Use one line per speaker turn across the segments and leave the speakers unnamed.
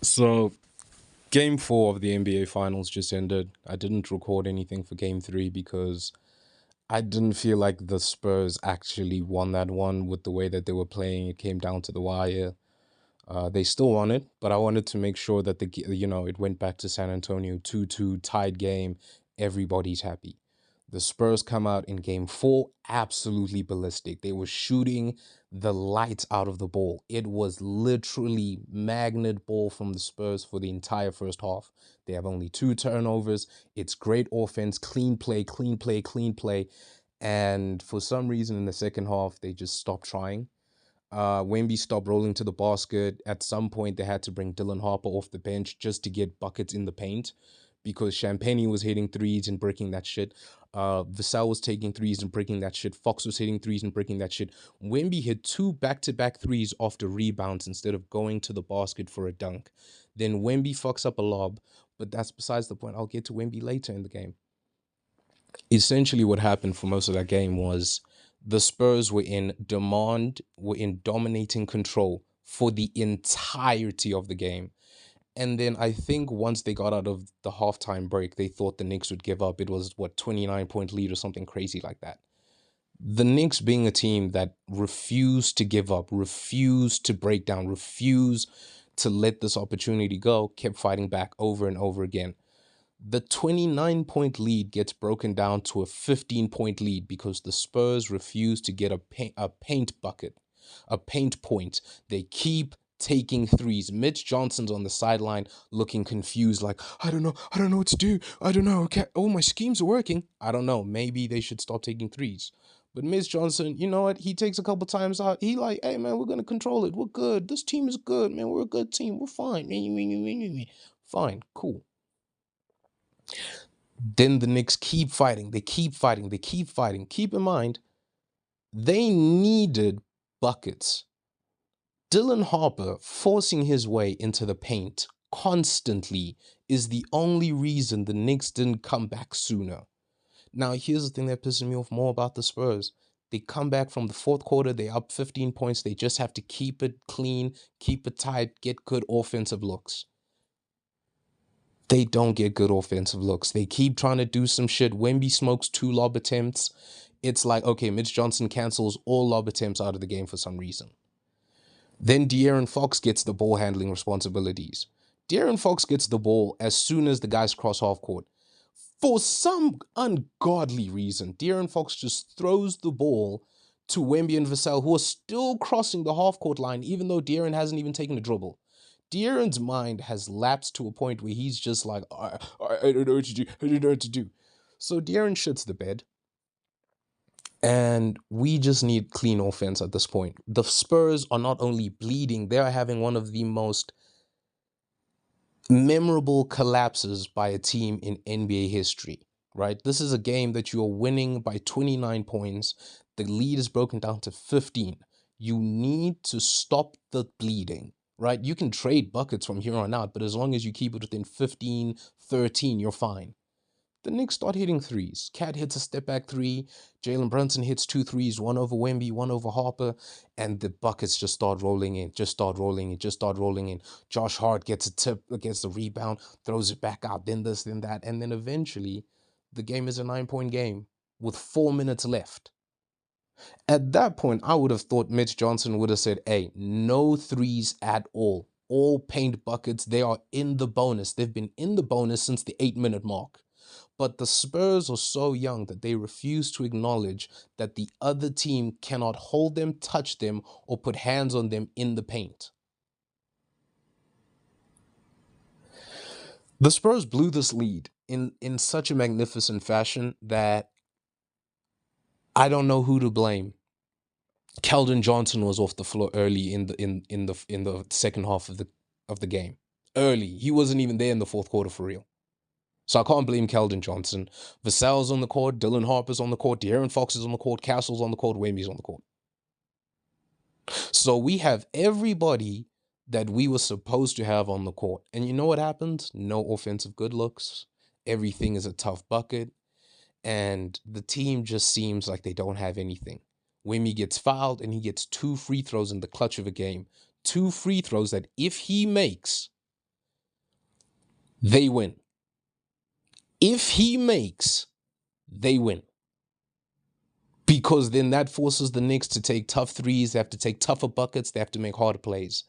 So, game four of the NBA Finals just ended. I didn't record anything for game three because I didn't feel like the Spurs actually won that one with the way that they were playing. It came down to the wire. They still won it, but I wanted to make sure that it went back to San Antonio 2-2 tied game. Everybody's happy. The Spurs come out in game four absolutely ballistic. They were shooting the lights out of the ball. It was literally magnet ball from the Spurs for the entire first half. They have only two turnovers. It's great offense, clean play, clean play, clean play. And for some reason in the second half, they just stopped trying. Wemby stopped rolling to the basket. At some point, they had to bring Dylan Harper off the bench just to get buckets in the paint because Champagne was hitting threes and breaking that shit. Vassell was taking threes and breaking that shit. Fox was hitting threes and breaking that shit. Wemby hit two back-to-back threes after rebounds instead of going to the basket for a dunk. Then Wemby fucks up a lob, but that's besides the point. I'll get to Wemby later in the game. Essentially what happened for most of that game was the Spurs were in dominating control for the entirety of the game. And then I think once they got out of the halftime break, they thought the Knicks would give up. It was 29-point lead or something crazy like that. The Knicks being a team that refused to give up, refused to break down, refused to let this opportunity go, kept fighting back over and over again. The 29-point lead gets broken down to a 15-point lead because the Spurs refuse to get a paint bucket, a paint point. They keep taking threes. Mitch Johnson's on the sideline looking confused, like, I don't know what to do. I don't know. Okay, oh, my schemes are working. I don't know. Maybe they should stop taking threes. But Mitch Johnson, you know what? He takes a couple times out. He like, hey, man, we're going to control it. We're good. This team is good, man. We're a good team. We're fine. Fine. Cool. Then the Knicks keep fighting. They keep fighting. They keep fighting. Keep in mind, they needed buckets. Dylan Harper forcing his way into the paint constantly is the only reason the Knicks didn't come back sooner. Now, here's the thing that pisses me off more about the Spurs. They come back from the fourth quarter, they up 15 points. They just have to keep it clean, keep it tight, get good offensive looks. They don't get good offensive looks. They keep trying to do some shit. Wemby smokes two lob attempts. It's like, okay, Mitch Johnson cancels all lob attempts out of the game for some reason. Then De'Aaron Fox gets the ball handling responsibilities. De'Aaron Fox gets the ball as soon as the guys cross half court. For some ungodly reason, De'Aaron Fox just throws the ball to Wemby and Vassell, who are still crossing the half court line, even though De'Aaron hasn't even taken a dribble. De'Aaron's mind has lapsed to a point where he's just like, I don't know what to do. I don't know what to do. So De'Aaron shits the bed. And we just need clean offense at this point. The Spurs are not only bleeding, they are having one of the most memorable collapses by a team in NBA history, right? This is a game that you are winning by 29 points. The lead is broken down to 15. You need to stop the bleeding, right? You can trade buckets from here on out, but as long as you keep it within 15, 13, you're fine. The Knicks start hitting threes. Cat hits a step back three. Jalen Brunson hits two threes, one over Wemby, one over Harper, and the buckets just start rolling in, just start rolling in, just start rolling in. Josh Hart gets a tip, gets the rebound, throws it back out, then this, then that, and then eventually the game is a 9-point game with 4 minutes left. At that point, I would have thought Mitch Johnson would have said, hey, no threes at all. All paint buckets, they are in the bonus. They've been in the bonus since the 8-minute mark. But the Spurs are so young that they refuse to acknowledge that the other team cannot hold them, touch them, or put hands on them in the paint. The Spurs blew this lead in such a magnificent fashion that I don't know who to blame. Keldon Johnson was off the floor early in the second half of the game. Early. He wasn't even there in the fourth quarter for real. So I can't blame Keldon Johnson. Vassell's on the court, Dylan Harper's on the court, De'Aaron Fox is on the court, Castle's on the court, Wemby's on the court. So we have everybody that we were supposed to have on the court. And you know what happens? No offensive good looks. Everything is a tough bucket. And the team just seems like they don't have anything. Wemby gets fouled and he gets two free throws in the clutch of a game. Two free throws that if he makes, they win. If he makes, they win. Because then that forces the Knicks to take tough threes. They have to take tougher buckets. They have to make harder plays.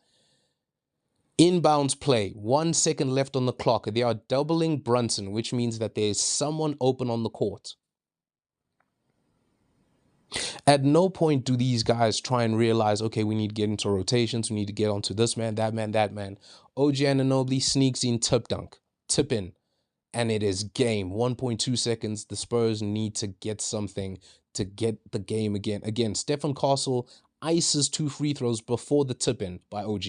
Inbounds play, 1 second left on the clock. They are doubling Brunson, which means that there is someone open on the court. At no point do these guys try and realize, okay, we need to get into rotations. We need to get onto this man, that man, that man. OG Anunoby sneaks in, tip in, and it is game. 1.2 seconds. The Spurs need to get something to get the game again. Again, Stephen Castle ices 2 free throws before the tip in by OG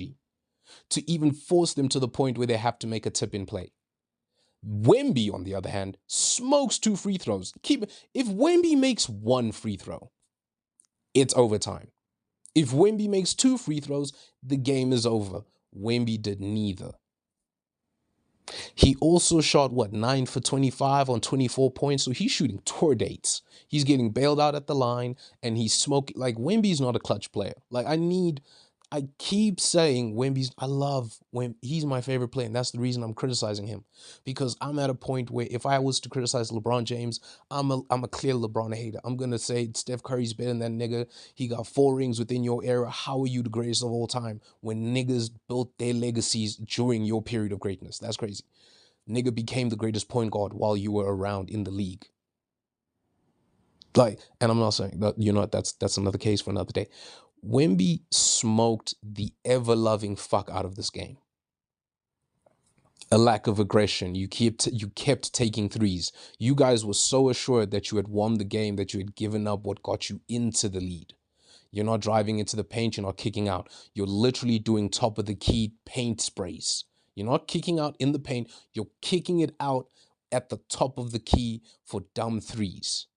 to even force them to the point where they have to make a tip in play. Wemby, on the other hand, smokes 2 free throws. If Wemby makes 1 free throw, it's overtime. If Wemby makes 2 free throws, the game is over. Wemby did neither. He also shot, 9 for 25 on 24 points. So he's shooting tour dates. He's getting bailed out at the line, and he's smoking. Like, Wemby's not a clutch player. Like, I keep saying I love Wemby. He's my favorite player, and that's the reason I'm criticizing him. Because I'm at a point where if I was to criticize LeBron James, I'm a clear LeBron hater. I'm going to say Steph Curry's better than that nigga. He got 4 rings within your era. How are you the greatest of all time when niggas built their legacies during your period of greatness? That's crazy. Nigga became the greatest point guard while you were around in the league. Like, and I'm not saying that, that's another case for another day. Wemby smoked the ever-loving fuck out of this game. A lack of aggression. You kept taking threes. You guys were so assured that you had won the game that you had given up what got you into the lead. You're not driving into the paint. You're not kicking out. You're literally doing top of the key paint sprays. You're not kicking out in the paint. You're kicking it out at the top of the key for dumb threes.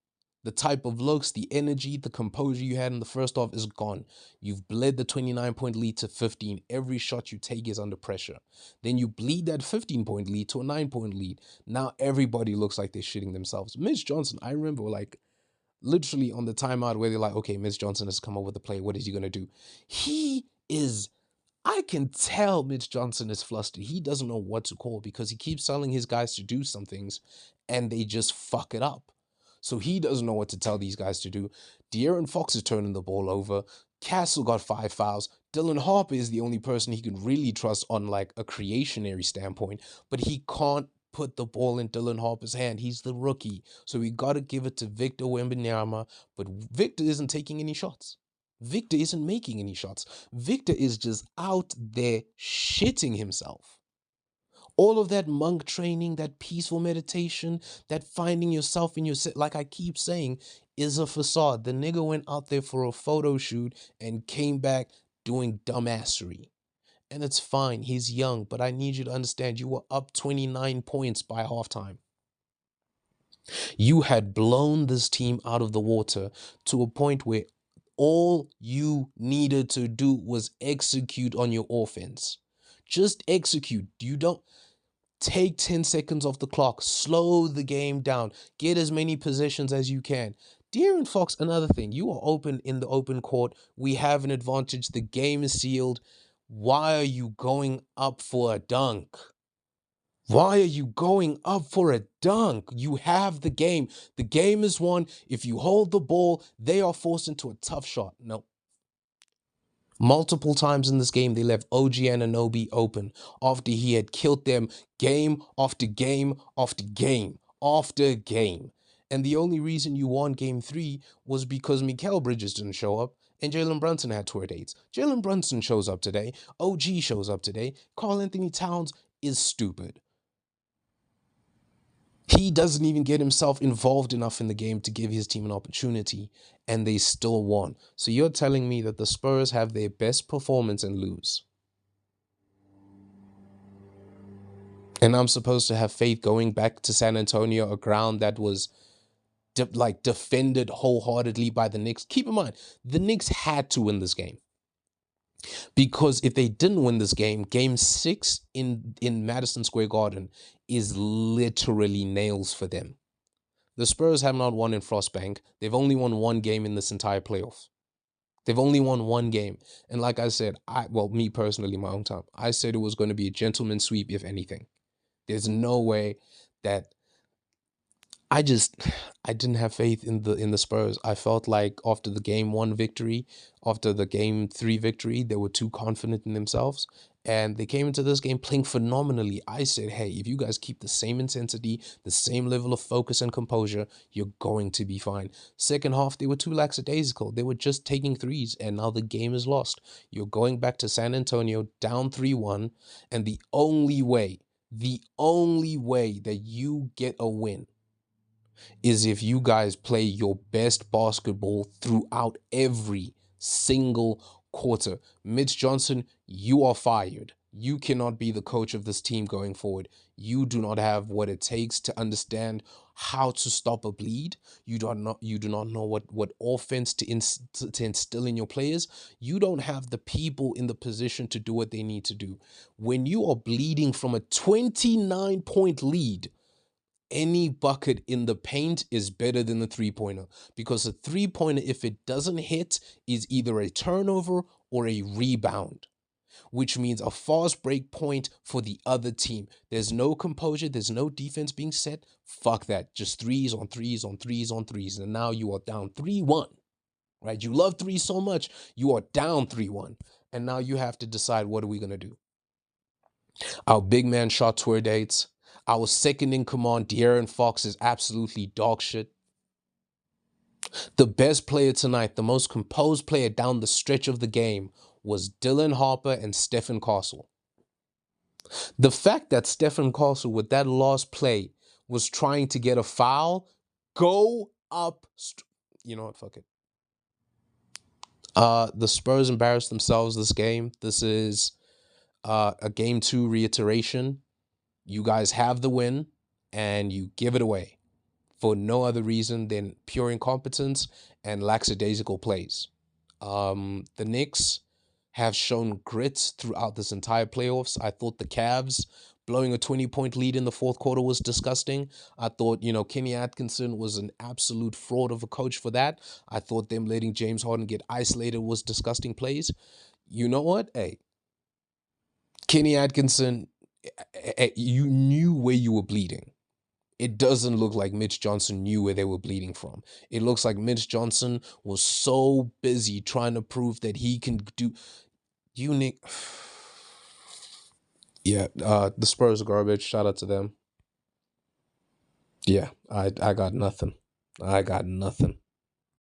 The type of looks, the energy, the composure you had in the first half is gone. You've bled the 29-point lead to 15. Every shot you take is under pressure. Then you bleed that 15-point lead to a 9-point lead. Now everybody looks like they're shitting themselves. Mitch Johnson, I remember, like, literally on the timeout where they're like, okay, Mitch Johnson has come over the play. What is he going to do? I can tell Mitch Johnson is flustered. He doesn't know what to call because he keeps telling his guys to do some things and they just fuck it up. So he doesn't know what to tell these guys to do. De'Aaron Fox is turning the ball over. Castle got 5 fouls. Dylan Harper is the only person he can really trust on like a creationary standpoint, but he can't put the ball in Dylan Harper's hand. He's the rookie. So we got to give it to Victor Wembanyama, but Victor isn't taking any shots. Victor isn't making any shots. Victor is just out there shitting himself. All of that monk training, that peaceful meditation, that finding yourself in your, like I keep saying, is a facade. The nigga went out there for a photo shoot and came back doing dumbassery. And it's fine. He's young, but I need you to understand you were up 29 points by halftime. You had blown this team out of the water to a point where all you needed to do was execute on your offense. Just execute. You don't take 10 seconds off the clock, slow the game down, get as many possessions as you can. De'Aaron Fox, another thing, you are open in the open court. We have an advantage. The game is sealed. Why are you going up for a dunk? Why are you going up for a dunk? You have the game. The game is won. If you hold the ball, they are forced into a tough shot. No. Multiple times in this game, they left OG Anunoby open after he had killed them game after game after game after game. And the only reason you won game 3 was because Mikal Bridges didn't show up and Jalen Brunson had tour dates. Jalen Brunson shows up today. OG shows up today. Karl Anthony Towns is stupid. He doesn't even get himself involved enough in the game to give his team an opportunity, and they still won. So you're telling me that the Spurs have their best performance and lose? And I'm supposed to have faith going back to San Antonio, a ground that was defended wholeheartedly by the Knicks. Keep in mind, the Knicks had to win this game. Because if they didn't win this game, game 6 in Madison Square Garden is literally nails for them. The Spurs have not won in Frostbank. They've only won 1 game in this entire playoff. They've only won 1 game. And like I said, me personally, my own time, I said it was going to be a gentleman's sweep, if anything. There's no way that I just I didn't have faith in the Spurs. I felt like after the game one victory, after the game three victory, they were too confident in themselves. And they came into this game playing phenomenally. I said, hey, if you guys keep the same intensity, the same level of focus and composure, you're going to be fine. Second half, they were too lackadaisical. They were just taking threes, and now the game is lost. You're going back to San Antonio down 3-1, and the only way that you get a win is if you guys play your best basketball throughout every single quarter. Mitch Johnson, you are fired. You cannot be the coach of this team going forward. You do not have what it takes to understand how to stop a bleed. You do not know what offense to instill in your players. You don't have the people in the position to do what they need to do. When you are bleeding from a 29-point lead, any bucket in the paint is better than the three-pointer, because a three-pointer, if it doesn't hit, is either a turnover or a rebound, which means a fast break point for the other team. There's no composure, there's no defense being set. Fuck that. Just threes on threes on threes on threes. And now you are down 3-1, right? You love threes so much, you are down 3-1. And now you have to decide, what are we going to do? Our big man shot tour dates. Our second in command, De'Aaron Fox, is absolutely dog shit. The best player tonight, the most composed player down the stretch of the game, was Dylan Harper and Stephen Castle. The fact that Stephen Castle, with that last play, was trying to get a foul, go up. You know what? Fuck it. The Spurs embarrassed themselves this game. This is a game two reiteration. You guys have the win, and you give it away for no other reason than pure incompetence and lackadaisical plays. The Knicks have shown grit throughout this entire playoffs. I thought the Cavs blowing a 20-point lead in the fourth quarter was disgusting. I thought, Kenny Atkinson was an absolute fraud of a coach for that. I thought them letting James Harden get isolated was disgusting plays. You know what? Hey, Kenny Atkinson, you knew where you were bleeding. It doesn't look like Mitch Johnson knew where they were bleeding from. It looks like Mitch Johnson was so busy trying to prove that he can do. You, Nick. Yeah, the Spurs are garbage. Shout out to them. Yeah, I got nothing. I got nothing.